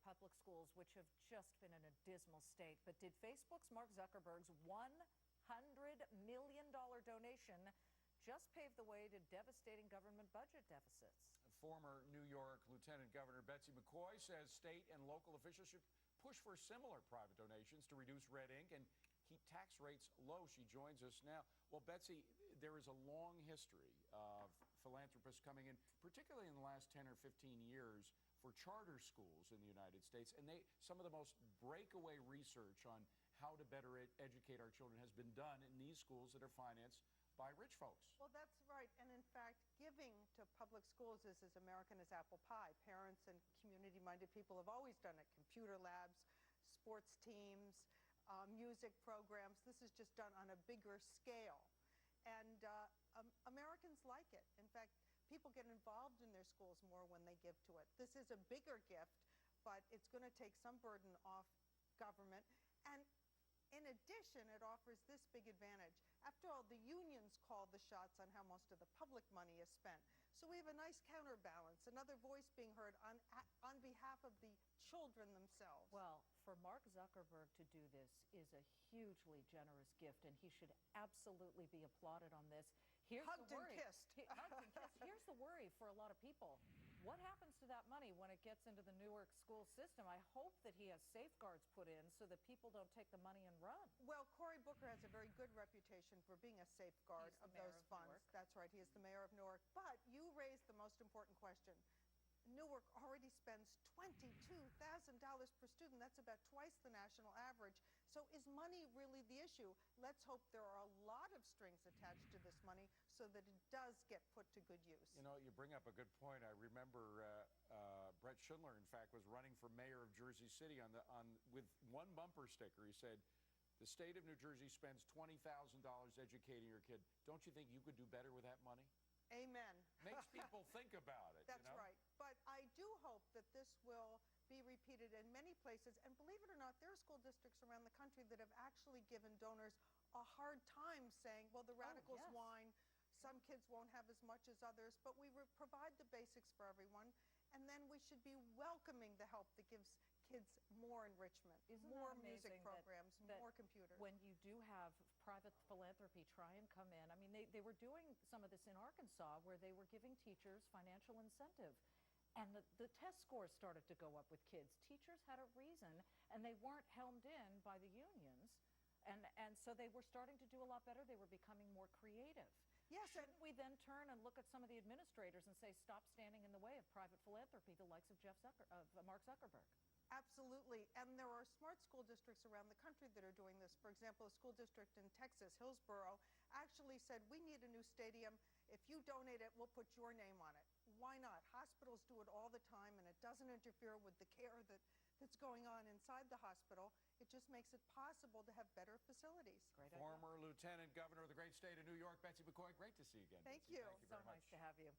public schools, which have just been in a dismal state. But did Facebook's Mark Zuckerberg's $100 million donation just pave the way to devastating government budget deficits? Former New York Lieutenant Governor Betsy McCaughey says state and local officials should push for similar private donations to reduce red ink and keep tax rates low. She joins us now. Well, Betsy, there is a long history of philanthropists coming in, particularly in the last 10 or 15 years, for charter schools in the United States. And some of the most breakaway research on how to better educate our children has been done in these schools that are financed by rich folks. Well, that's right. And in fact, giving to public schools is as American as apple pie. Parents and community-minded people have always done it. Computer labs, sports teams, music programs. This is just done on a bigger scale. And Americans like it. In fact, people get involved in their schools more when they give to it. This is a bigger gift, but it's going to take some burden off government. And in addition, it offers this big advantage. After all, the unions call the shots on how most of the public money is spent. So we have a nice counterbalance, another voice being heard on behalf of the children themselves. Well, for Mark Zuckerberg to do this is a hugely generous gift, and he should absolutely be applauded on this. Here's Hugged the worry. and kissed. Hugged and kissed. Here's the worry for a lot of people. What happens to that money when it gets into the Newark school system? I hope that he has safeguards put in so that people don't take the money and run. Well, Cory Booker has a very good reputation for being a safeguard of those funds. That's right, he is the mayor of Newark. But you raised the most important question. Newark already spends $22,000 per student. That's about twice the national average. So is money really the issue? Let's hope there are a lot of strings attached to this money so that it does get put to good use. You know, you bring up a good point. I remember Brett Schindler, in fact, was running for mayor of Jersey City with one bumper sticker. He said, the state of New Jersey spends $20,000 educating your kid. Don't you think you could do better with that money? Amen. Makes people think about it. That's you know? right. But I do hope that this will be repeated in many places. And believe it or not, there are school districts around the country that have actually given donors a hard time saying, well, the radicals whine, some kids won't have as much as others, but we provide the basics for everyone. And then we should be welcoming the help that gives kids more enrichment, more music programs, more computers. When you do have private philanthropy try and come in, I mean, they were doing some of this in Arkansas where they were giving teachers financial incentive. And the test scores started to go up with kids. Teachers had a reason, and they weren't helmed in by the unions. And so they were starting to do a lot better. They were becoming more creative. Yes, Shouldn't we then turn and look at some of the administrators and say, stop standing in the way of private philanthropy, the likes of Mark Zuckerberg? Absolutely. And there are smart school districts around the country that are doing this. For example, a school district in Texas, Hillsborough, actually said, we need a new stadium. If you donate it, we'll put your name on it. Why not? Hospitals do it all the time, and it doesn't interfere with the care that's going on inside the hospital. It just makes it possible to have better facilities. Great idea. Former Lieutenant Governor of the great state of New York, Betsy McCaughey, great to see you again. Thank you. Thank you very much. So nice to have you.